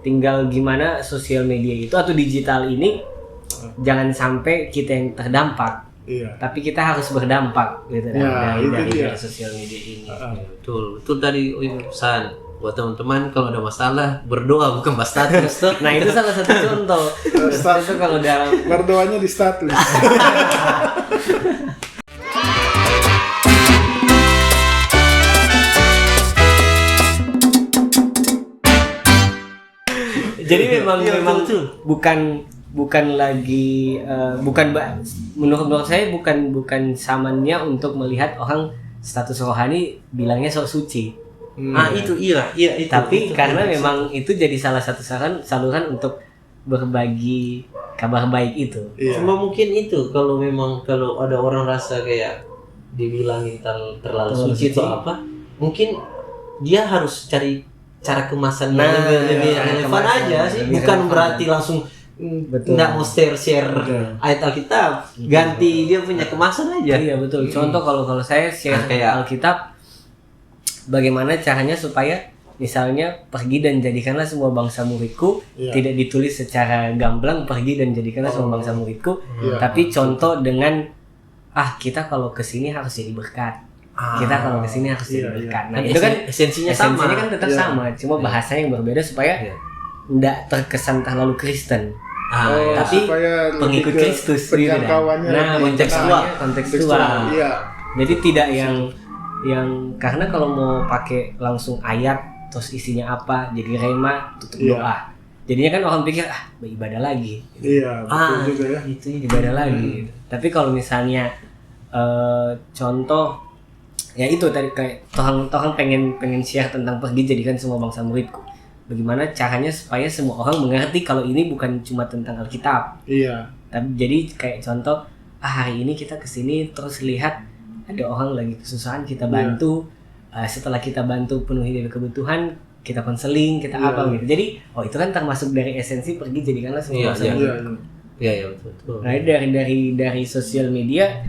tinggal gimana sosial media itu atau digital ini jangan sampai kita yang terdampak. Iya. Tapi kita harus berdampak gitu dari sosial media ini. Betul tadi pesan buat teman-teman, kalau ada masalah berdoa bukan bahas status. Nah itu salah satu contoh. Itu kalau dalam berdoanya di status. Jadi memang bukan lagi menurut saya bukan zamannya untuk melihat orang status rohani bilangnya sok suci. Itu itu. Tapi karena memang itu jadi salah satu saluran untuk berbagi kabar baik itu. Cuma mungkin itu kalau ada orang rasa kayak dibilangin terlalu suci atau apa, mungkin dia harus cari cara kemasan yang lebih relevan aja sih, bukan berarti langsung nggak mau share ayat Alkitab, ganti dia punya kemasan aja. Iya betul. Contoh kalau saya share kayak Alkitab, bagaimana caranya supaya misalnya pergi dan jadikanlah semua bangsa muridku, tidak ditulis secara gamblang pergi dan jadikanlah semua bangsa muridku, tapi contoh dengan kita kalau kesini harus jadi berkat. Kita kalau kesini harus jadi berkat. Nah itu kan esensinya kan tetap sama, cuma bahasa yang berbeda supaya tidak terkesan terlalu Kristen. Tapi pengikut Kristus gitu. Nah kontekstual. Jadi tidak yang karena kalau mau pakai langsung ayat terus isinya apa jadi rema tutup doa. Jadinya kan orang pikir beribadah lagi. Iya, betul juga ya. Itu ibadah lagi. Tapi kalau misalnya contoh ya itu tadi kayak Tuhan pengen share tentang pergi jadikan semua bangsa muridku. Bagaimana caranya supaya semua orang mengerti kalau ini bukan cuma tentang Alkitab. Iya. Tapi jadi kayak contoh hari ini kita kesini terus lihat ada orang lagi kesusahan, kita bantu. Setelah kita bantu penuhi dari kebutuhan, kita konseling, kita apa gitu. Jadi itu kan termasuk dari esensi pergi jadikanlah semua bangsa muridku. Iya betul. Nah dari sosial media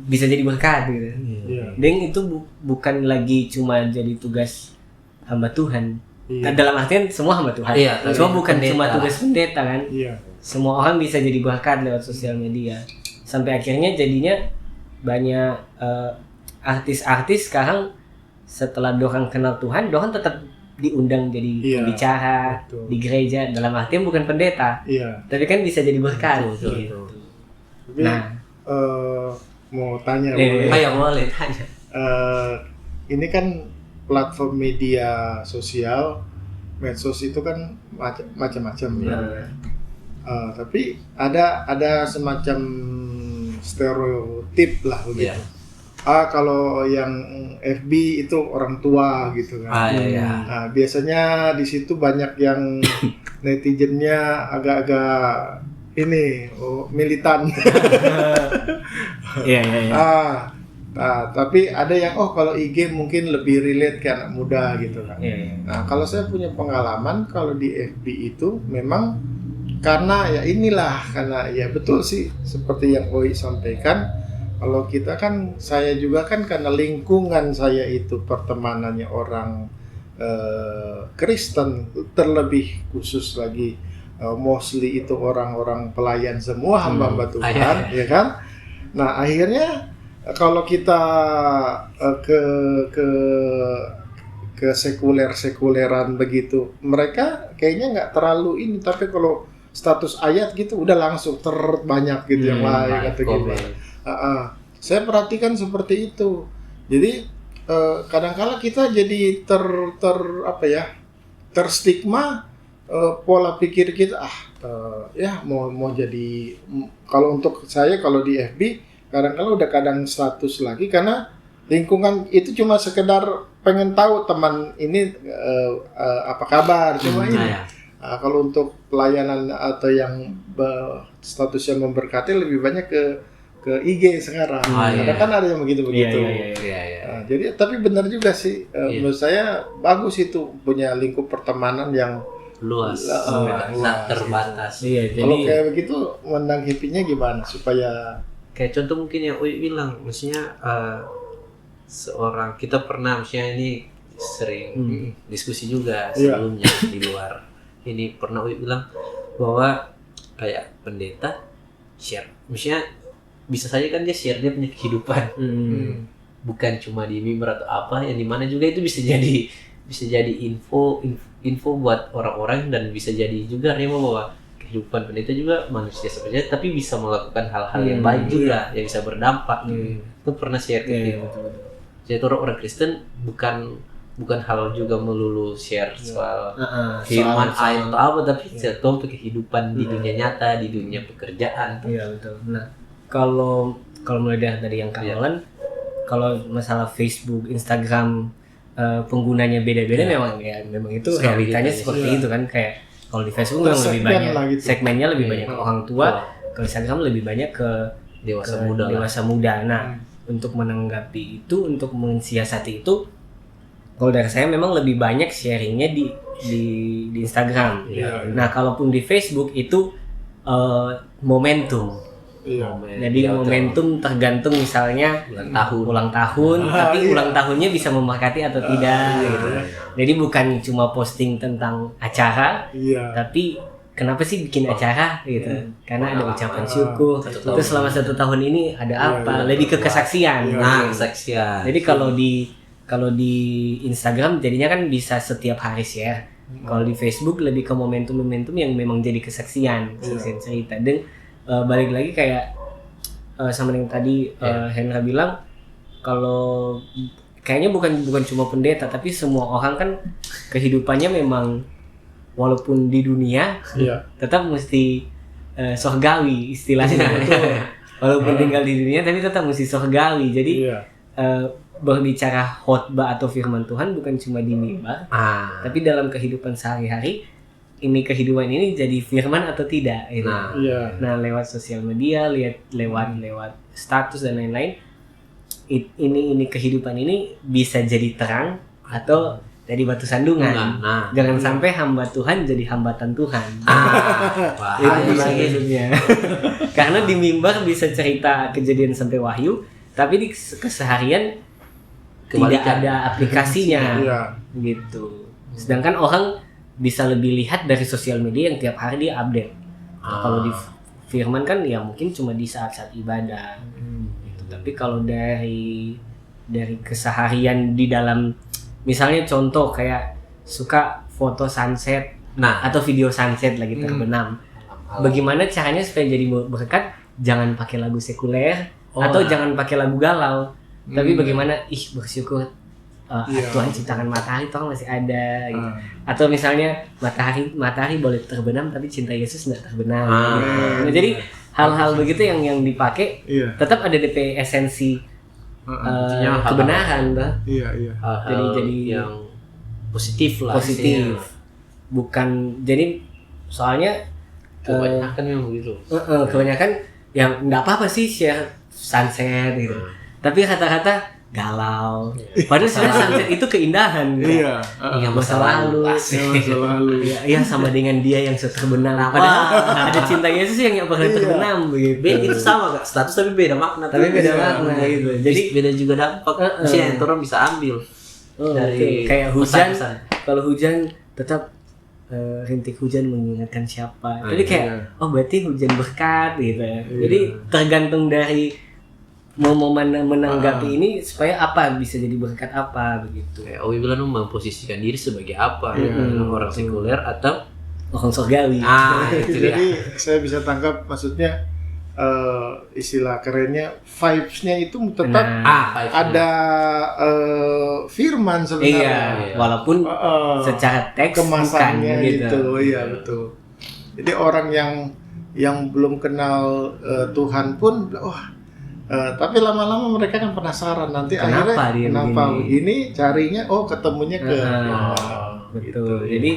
bisa jadi berkat gitu. Dan itu bukan lagi cuma jadi tugas hamba Tuhan. Dalam artian semua hamba Tuhan. Cuma bukan pendeta. Cuma tugas pendeta kan. Semua orang bisa jadi berkat lewat sosial media. Sampai akhirnya jadinya banyak artis-artis sekarang setelah dorang kenal Tuhan, dorang tetap diundang jadi pembicara di gereja. Dalam artian bukan pendeta. Tapi kan bisa jadi berkat. Gitu. Tapi, mau tanya boleh tanya. Ini kan platform media sosial, medsos itu kan macam-macam ya. Tapi ada semacam stereotip lah begitu. Kalau yang FB itu orang tua gitu kan. Nah, biasanya di situ banyak yang netizennya agak-agak militan. Tapi ada yang kalau IG mungkin lebih relate ke anak muda gitu kan. Nah, kalau saya punya pengalaman kalau di FB itu memang karena ya betul sih seperti yang Oi sampaikan. Kalau kita kan, saya juga kan karena lingkungan saya itu pertemanannya orang Kristen, terlebih khusus lagi mostly itu orang-orang pelayan semua hamba-hamba Tuhan, ya kan? Nah akhirnya kalau kita ke sekuleran begitu, mereka kayaknya nggak terlalu ini. Tapi kalau status ayat gitu udah langsung terbanyak gitu yang lain atau gimana. Saya perhatikan seperti itu. Jadi kadang-kala kita jadi terstigma pola pikir kita mau jadi, kalau untuk saya kalau di FB kadang-kala udah status lagi karena lingkungan itu cuma sekedar pengen tahu teman ini apa kabar cuma ini. Kalau untuk pelayanan atau yang statusnya memberkati lebih banyak ke IG sekarang. Kan ada yang begitu. Jadi tapi benar juga sih menurut saya bagus itu punya lingkup pertemanan yang luas, terbatas. Kalau kayak begitu menanggapinya gimana supaya kayak contoh mungkin yang Uy bilang, maksudnya seorang kita pernah, maksudnya ini sering diskusi juga sebelumnya di luar ini pernah Uy bilang bahwa kayak pendeta share, maksudnya bisa saja kan dia share dia punya kehidupan, bukan cuma di mimbar atau apa, yang dimana juga itu bisa jadi info buat orang-orang, dan bisa jadi juga rema bahwa kehidupan pendeta juga manusia seperti tapi bisa melakukan hal-hal yang baik juga, yang bisa berdampak. Itu pernah share ke jadi orang Kristen bukan hal juga melulu share soal firman ayat atau apa, tapi contoh kehidupan di dunia nyata, di dunia pekerjaan. Iya betul. Nah, kalau mulai dari yang Kamalan, kalau masalah Facebook, Instagram penggunanya beda-beda, memang itu realitanya seperti itu kan. Kayak kalau di Facebook memang lebih banyak gitu. Segmennya lebih banyak ke orang tua, kalau Instagram lebih banyak ke dewasa muda. Nah, untuk menanggapi itu, untuk mensiasati itu, kalau dari saya memang lebih banyak sharingnya di Instagram. Nah, kalaupun di Facebook itu momentum. Jadi momentum tergantung misalnya ulang tahun, tapi ulang tahunnya bisa memberkati atau tidak gitu. Jadi bukan cuma posting tentang acara, tapi kenapa sih bikin acara gitu? Karena ada ucapan syukur. Itu selama 1 tahun ini ada apa? Lebih ke kesaksian. Kesaksian. Jadi kalau di Instagram jadinya kan bisa setiap hari share. Kalau di Facebook lebih ke momentum-momentum yang memang jadi kesaksian cerita. Dan balik lagi kayak sama yang tadi Hendra bilang, kalau kayaknya bukan cuma pendeta, tapi semua orang kan kehidupannya memang walaupun di dunia tetap mesti surgawi istilahnya. Walaupun tinggal di dunia tapi tetap mesti surgawi. Jadi berbicara khotbah atau firman Tuhan bukan cuma di mimbar, tapi dalam kehidupan sehari-hari, ini kehidupan ini jadi firman atau tidak gitu. Nah, lewat sosial media, lewat status dan lain-lain, ini kehidupan ini bisa jadi terang atau jadi batu sandungan. Jangan sampai hamba Tuhan jadi hambatan Tuhan. Itu maksudnya. Karena di mimbar bisa cerita kejadian sampai wahyu, tapi di keseharian tidak ada aplikasinya gitu. Sedangkan orang bisa lebih lihat dari sosial media yang tiap hari dia update. Kalau di firman kan ya mungkin cuma di saat-saat ibadah gitu. Tapi kalau dari keseharian di dalam, misalnya contoh kayak suka foto sunset atau video sunset lagi terbenam, bagaimana caranya supaya jadi berkat? Jangan pakai lagu sekuler atau jangan pakai lagu galau, tapi bagaimana bersyukur Tuhan ciptakan matahari, Tuhan masih ada gitu. Atau misalnya matahari boleh terbenam tapi cinta Yesus tidak terbenam gitu. Nah, jadi hal-hal begitu yang dipakai tetap ada DP esensi kebenaran tuh. Jadi yang positif lah. Bukan, jadi soalnya kebanyakan memang begitu. Kebanyakan yang enggak apa-apa sih share sunset gitu. Tapi kata-kata galau. Padahal sebenarnya sunset itu keindahan. Masa lalu. Iya, sama dengan dia yang terbenam. Padahal ada cinta Yesus yang pernah terbenam begitu. Itu sama Kak, status tapi beda makna. Gitu. Jadi beda juga dampak. Yang orang bisa ambil dari kayak hujan. Kalau hujan tetap rintik hujan mengingatkan siapa. Jadi kayak berarti hujan berkat gitu. Jadi tergantung dari mau menanggapi ini supaya apa bisa jadi berkat apa begitu. Kayak Owi bilang memposisikan diri sebagai apa? Orang sekuler atau orang surgawi. Jadi saya bisa tangkap maksudnya istilah kerennya vibes-nya itu tetap ada firman sebenarnya. Walaupun secara teks kemasannya bukan, gitu. Iya betul. Jadi orang yang belum kenal Tuhan pun tapi lama-lama mereka kan penasaran nanti kenapa begini carinya ketemunya ke betul. Gitu. Jadi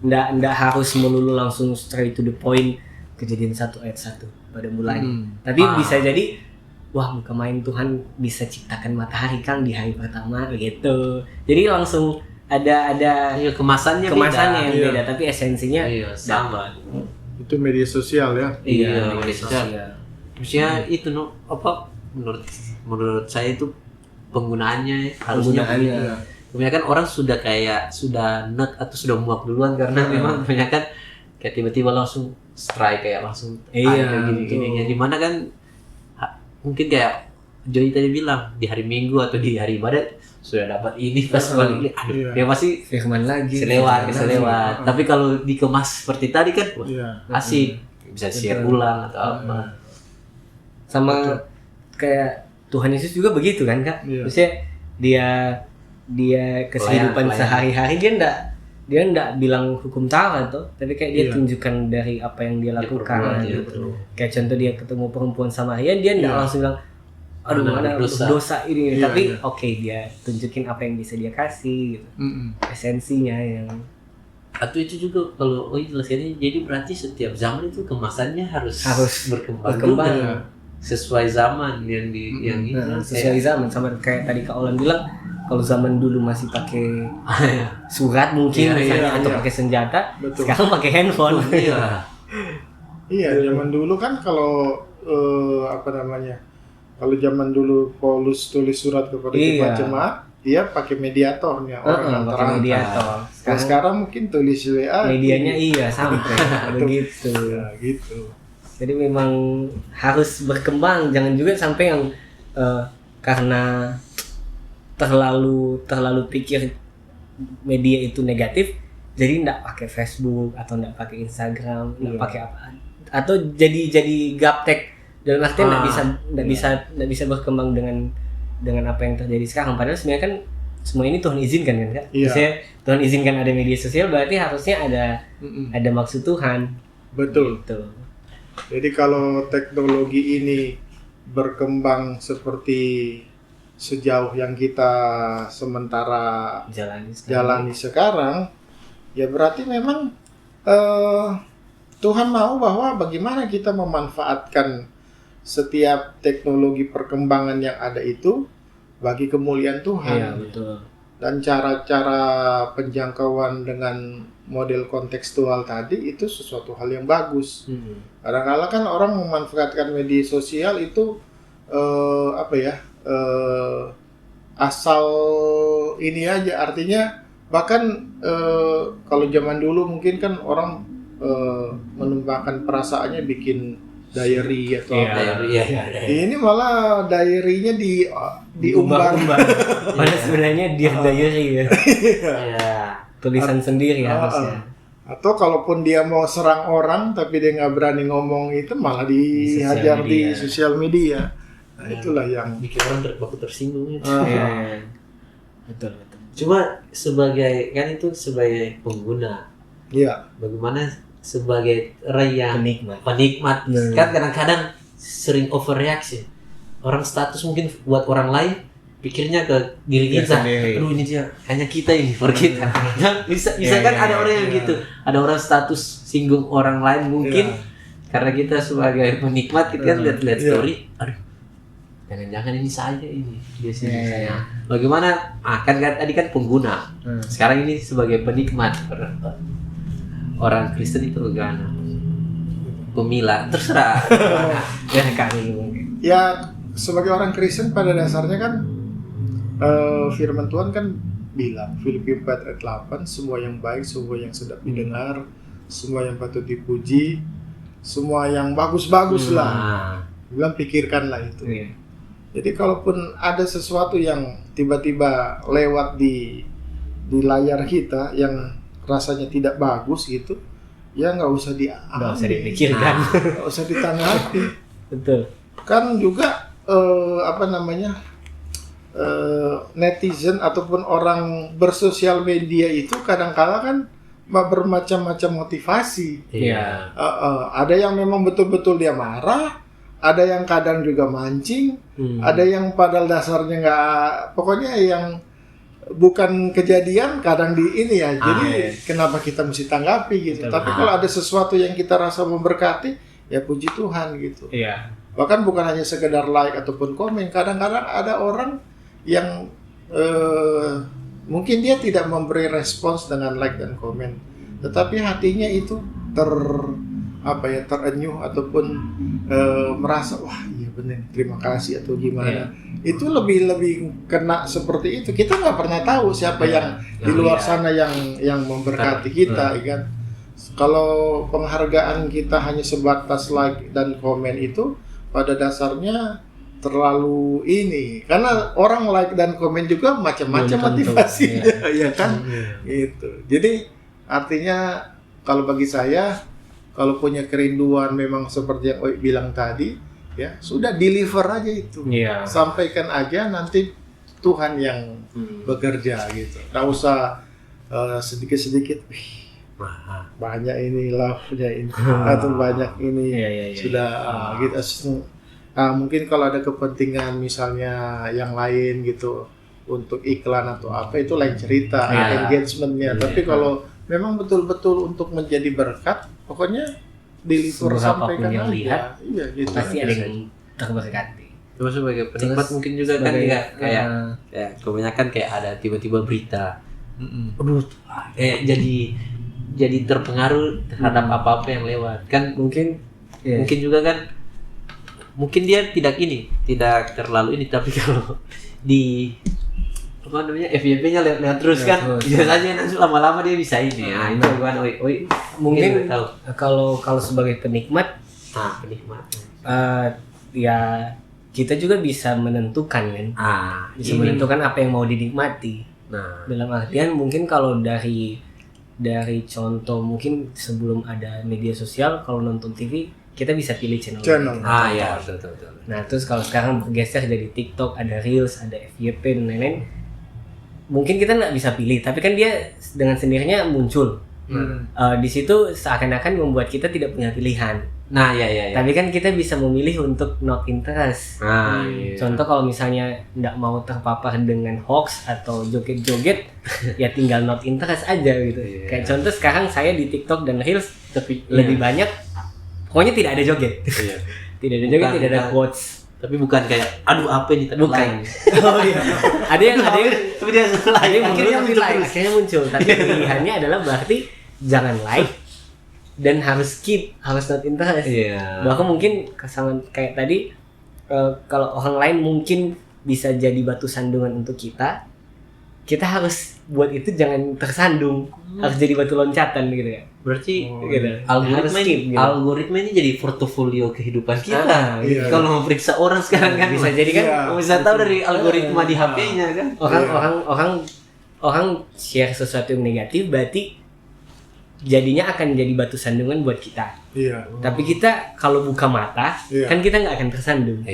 ndak harus melulu langsung straight to the point Kejadian 1 ayat 1 pada mulanya. Tapi bisa jadi muka main Tuhan bisa ciptakan matahari Kang di hari pertama gitu. Jadi langsung ada kemasannya yang beda tapi esensinya sama. Itu media sosial ya. Iya, media sosial. Maksudnya itu menurut saya itu penggunaannya harusnya kebanyakan orang sudah nut atau sudah muak duluan karena memang kebanyakan kayak tiba-tiba langsung strike kayak langsung gini-gini. Yang dimana kan mungkin kayak Joy tadi bilang di hari Minggu atau di hari ibadat sudah dapat ini pas balik, dia pasti firman lagi selewat. Tapi kalau dikemas seperti tadi kan asik, bisa share ulang atau apa. Sama kayak Tuhan Yesus juga begitu kan Kak. Maksudnya dia kehidupan sehari-hari dia enggak bilang hukum Taurat tuh, tapi kayak dia tunjukkan dari apa yang dia lakukan gitu. Kayak contoh dia ketemu perempuan Samaria, dia enggak langsung bilang aduh mana dosa ini, tapi dia tunjukin apa yang bisa dia kasih gitu. Esensinya yang atau itu juga kalau jelasnya, jadi berarti setiap zaman itu kemasannya harus berkembang juga, sesuai zaman yang sesuai zaman. Sama kayak tadi Kak Olan bilang, kalau zaman dulu masih pakai surat mungkin misalnya atau pakai senjata, sekarang pakai handphone. Zaman dulu kan kalau kalau zaman dulu Paulus tulis surat kepada jemaat, dia pakai mediatornya, orang antara mediator. Sekarang mungkin tulis WA. Medianya sampai begitu. Gitu. Jadi memang harus berkembang, jangan juga sampai yang karena terlalu pikir media itu negatif, jadi nggak pakai Facebook atau nggak pakai Instagram, nggak pakai apa, atau jadi gaptek. Dalam artian nggak bisa berkembang dengan apa yang terjadi sekarang. Padahal sebenarnya kan semua ini Tuhan izinkan kan Kak. Maksudnya Tuhan izinkan ada media sosial, berarti harusnya ada maksud Tuhan. Betul. Gitu. Jadi kalau teknologi ini berkembang seperti sejauh yang kita sementara jalani sekarang, ya berarti memang Tuhan mau bahwa bagaimana kita memanfaatkan setiap teknologi perkembangan yang ada itu bagi kemuliaan Tuhan. Iya, betul. Dan cara-cara penjangkauan dengan model kontekstual tadi itu sesuatu hal yang bagus. Kadang-kadang kan orang memanfaatkan media sosial itu asal ini aja, artinya bahkan kalau zaman dulu mungkin kan orang menumpahkan perasaannya bikin diary atau apa. Ini malah diary-nya diumbar. Padahal sebenarnya dia diary ya. Tulisan sendiri harusnya. Atau kalaupun dia mau serang orang tapi dia nggak berani ngomong, itu malah dihajar di sosial media. Nah, itulah yang bikin orang tersinggung itu. Betul. Cuma sebagai sebagai pengguna. Iya. Bagaimana sebagai penikmat. Kan kadang-kadang sering overreaction. Orang status mungkin buat orang lain, pikirnya ke diri kita. Aduh ini dia, hanya kita ini for kita. bisa kan ada orang yang gitu. Ada orang status singgung orang lain mungkin karena kita sebagai penikmat kita kan lihat story. Aduh, jangan-jangan ini saya ini. Biasanya saya. Bagaimana? Kan tadi kan pengguna. Sekarang ini sebagai penikmat. Orang Kristen itu bagaimana? Pemilah, terserah. Ya, sebagai orang Kristen pada dasarnya kan firman Tuhan kan bilang, Filipi 4 ayat 8, semua yang baik, semua yang sedap didengar, semua yang patut dipuji, semua yang bagus-bagus lah. Bilang pikirkanlah itu. Jadi kalaupun ada sesuatu yang tiba-tiba lewat di layar kita yang rasanya tidak bagus gitu, ya nggak usah dipikirkan, nggak usah ditanggapi. Betul. Kan juga netizen ataupun orang bersosial media itu kadang-kala kan bermacam-macam motivasi. Ada yang memang betul-betul dia marah, ada yang kadang juga mancing, ada yang padahal dasarnya nggak, pokoknya yang bukan kejadian kadang di ini ya. Jadi kenapa kita mesti tanggapi gitu. Tapi kalau ada sesuatu yang kita rasa memberkati, ya puji Tuhan gitu. Bahkan bukan hanya sekedar like ataupun komen. Kadang-kadang ada orang yang mungkin dia tidak memberi respons dengan like dan komen, tetapi hatinya itu terenyuh ataupun merasa wah iya bener, terima kasih atau gimana. Itu lebih kena seperti itu. Kita nggak pernah tahu siapa yang di luar sana yang memberkati kita, kan. Kalau penghargaan kita hanya sebatas like dan komen itu pada dasarnya terlalu ini, karena orang like dan komen juga macam-macam motivasinya, ya kan? Gitu. Jadi artinya kalau bagi saya, kalau punya kerinduan memang seperti yang Oi bilang tadi, ya sudah deliver aja itu, sampaikan aja, nanti Tuhan yang bekerja gitu. Nggak usah sedikit-sedikit. Banyak ini love-nya ini atau banyak ini sudah gitu. Mungkin kalau ada kepentingan misalnya yang lain gitu untuk iklan atau apa itu lain cerita, engagementnya. Tapi kalau memang betul-betul untuk menjadi berkat, pokoknya deliver, sampaikan aja. Lihat, gitu. Pasti ada yang terberkati. Terus sebagai penikmat mungkin juga kan kayak kebanyakan kayak ada tiba-tiba berita, aduh, jadi terpengaruh terhadap apa-apa yang lewat kan, mungkin juga kan, mungkin dia tidak terlalu ini, tapi kalau di apa namanya FYP-nya lihat terus kan, biasanya nanti lama-lama dia bisa ini. Nah itu kan, mungkin kalau sebagai penikmat, ya kita juga bisa menentukan kan, bisa menentukan apa yang mau dinikmati. Nah dalam artian mungkin kalau dari contoh, mungkin sebelum ada media sosial, kalau nonton TV kita bisa pilih channel. Ya betul. Nah terus kalau sekarang bergeser dari TikTok, ada Reels, ada FYP dan lain-lain, mungkin kita nggak bisa pilih, tapi kan dia dengan sendirinya muncul. Di situ seakan-akan membuat kita tidak punya pilihan. Nah ya. Tapi kan kita bisa memilih untuk not interest. Contoh kalau misalnya nggak mau terpapar dengan hoax atau joget-joget, ya tinggal not interest aja gitu. Kayak contoh sekarang saya di TikTok dan Reels lebih banyak, pokoknya tidak ada joget. Tidak ada joget, tidak ada quotes. Tapi bukan kayak aduh apa ini tadi bukan. Ada yang akhirnya muncul. Tapi pilihannya adalah berarti jangan like dan harus skip, harus not interest. Bahkan mungkin kesalahan kayak tadi, kalau orang lain mungkin bisa jadi batu sandungan untuk kita harus buat itu jangan tersandung, harus jadi batu loncatan gitu ya. Berarti gitu. Algoritma ini jadi portofolio kehidupan kita. Kalau mau periksa orang sekarang kan bisa jadi kan, bisa tahu dari algoritma di HP-nya kan. Orang share sesuatu yang negatif, berarti jadinya akan jadi batu sandungan buat kita. Tapi kita kalau buka mata, kan kita nggak akan tersandung.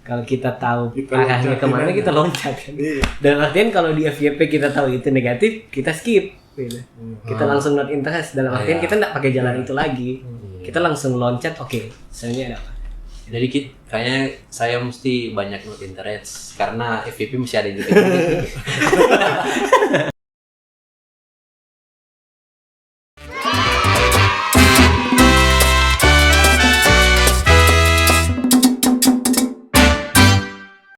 Kalau kita tahu arahnya kemana, kita loncat kan. Dalam artian kalau di FYP kita tahu itu negatif, kita skip. Gitu. Kita langsung not interest. Dalam artian kita nggak pakai jalan itu lagi. Kita langsung loncat. Oke, selanjutnya ada apa? Jadi kayaknya saya mesti banyak not interest karena FYP masih ada di